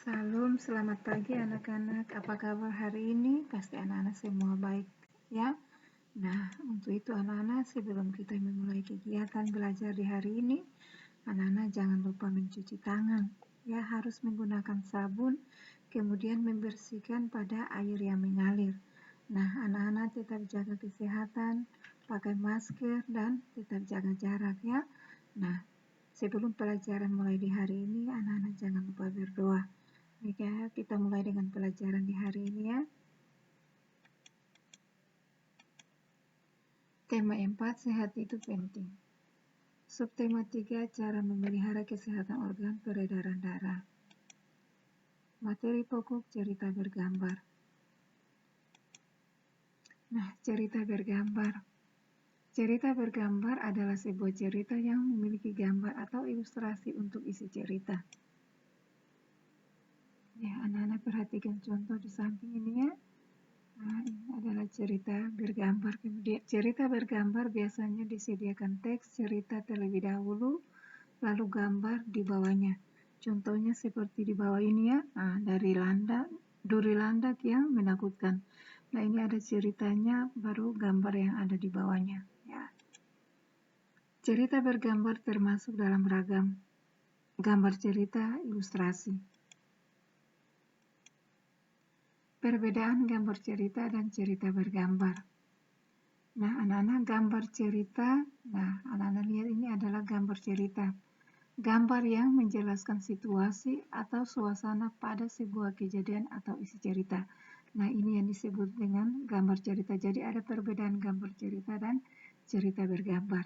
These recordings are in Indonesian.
Salam, selamat pagi anak-anak. Apa kabar hari ini? Pasti anak-anak semua baik ya. Nah, untuk itu anak-anak sebelum kita memulai kegiatan belajar di hari ini, anak-anak jangan lupa mencuci tangan. Ya, harus menggunakan sabun, kemudian membersihkan pada air yang mengalir. Nah, anak-anak tetap jaga kesehatan, pakai masker dan tetap jaga jarak ya. Nah, sebelum pelajaran mulai di hari ini, anak-anak jangan lupa berdoa. Oke, kita mulai dengan pelajaran di hari ini ya. Tema 4, sehat itu penting. Subtema 3, cara memelihara kesehatan organ peredaran darah. Materi pokok cerita bergambar. Nah, cerita bergambar. Cerita bergambar adalah sebuah cerita yang memiliki gambar atau ilustrasi untuk isi cerita. Ya, anak-anak perhatikan contoh di samping ini ya. Nah, ini adalah cerita bergambar. Kemudian cerita bergambar biasanya disediakan teks cerita terlebih dahulu, lalu gambar di bawahnya. Contohnya seperti di bawah ini ya. Nah, duri landak yang menakutkan. Nah, ini ada ceritanya, baru gambar yang ada di bawahnya. Ya. Cerita bergambar termasuk dalam ragam gambar cerita ilustrasi. Perbedaan gambar cerita dan cerita bergambar. Nah, anak-anak gambar cerita, anak-anak lihat ini adalah gambar cerita. Gambar yang menjelaskan situasi atau suasana pada sebuah kejadian atau isi cerita. Nah, ini yang disebut dengan gambar cerita. Jadi ada perbedaan gambar cerita dan cerita bergambar.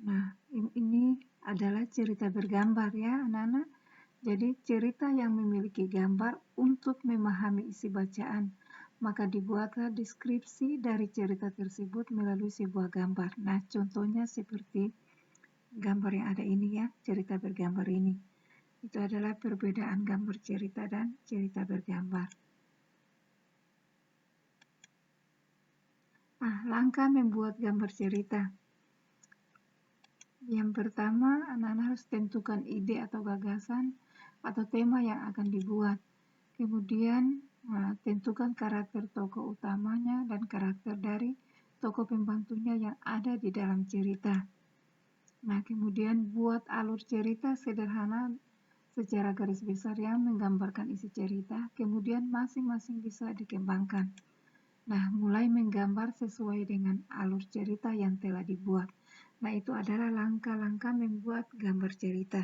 Nah, ini adalah cerita bergambar ya, anak-anak. Jadi cerita yang memiliki gambar untuk memahami isi bacaan, maka dibuatlah deskripsi dari cerita tersebut melalui sebuah gambar. Nah, contohnya seperti gambar yang ada ini ya, cerita bergambar ini. Itu adalah perbedaan gambar cerita dan cerita bergambar. Langkah membuat gambar cerita. Yang pertama, anak-anak harus tentukan ide atau gagasan atau tema yang akan dibuat. Kemudian, tentukan karakter tokoh utamanya dan karakter dari tokoh pembantunya yang ada di dalam cerita. Nah, kemudian buat alur cerita sederhana secara garis besar yang menggambarkan isi cerita, kemudian masing-masing bisa dikembangkan. Nah, mulai menggambar sesuai dengan alur cerita yang telah dibuat. Nah, itu adalah langkah-langkah membuat gambar cerita.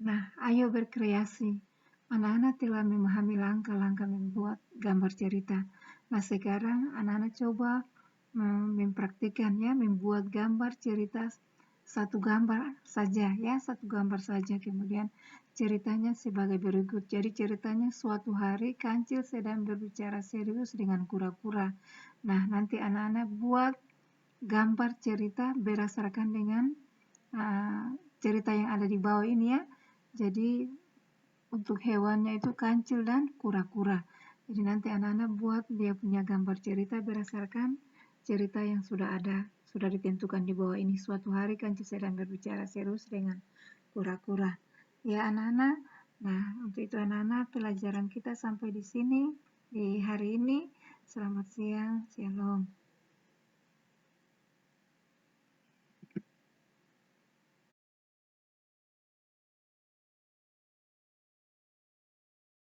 Nah, ayo berkreasi. Anak-anak telah memahami langkah-langkah membuat gambar cerita. Nah, sekarang anak-anak coba mempraktikkan ya, membuat gambar cerita satu gambar saja ya, satu gambar saja. Kemudian ceritanya sebagai berikut. Jadi ceritanya suatu hari kancil sedang berbicara serius dengan kura-kura. Nah, nanti anak-anak buat gambar cerita berdasarkan dengan cerita yang ada di bawah ini ya. Jadi untuk hewannya itu kancil dan kura-kura. Jadi nanti anak-anak buat dia punya gambar cerita berdasarkan cerita yang sudah ada, sudah ditentukan di bawah ini. Suatu hari kancil sedang berbicara serius dengan kura-kura. Ya anak-anak, nah untuk itu anak-anak pelajaran kita sampai di sini di hari ini. Selamat siang, shalom.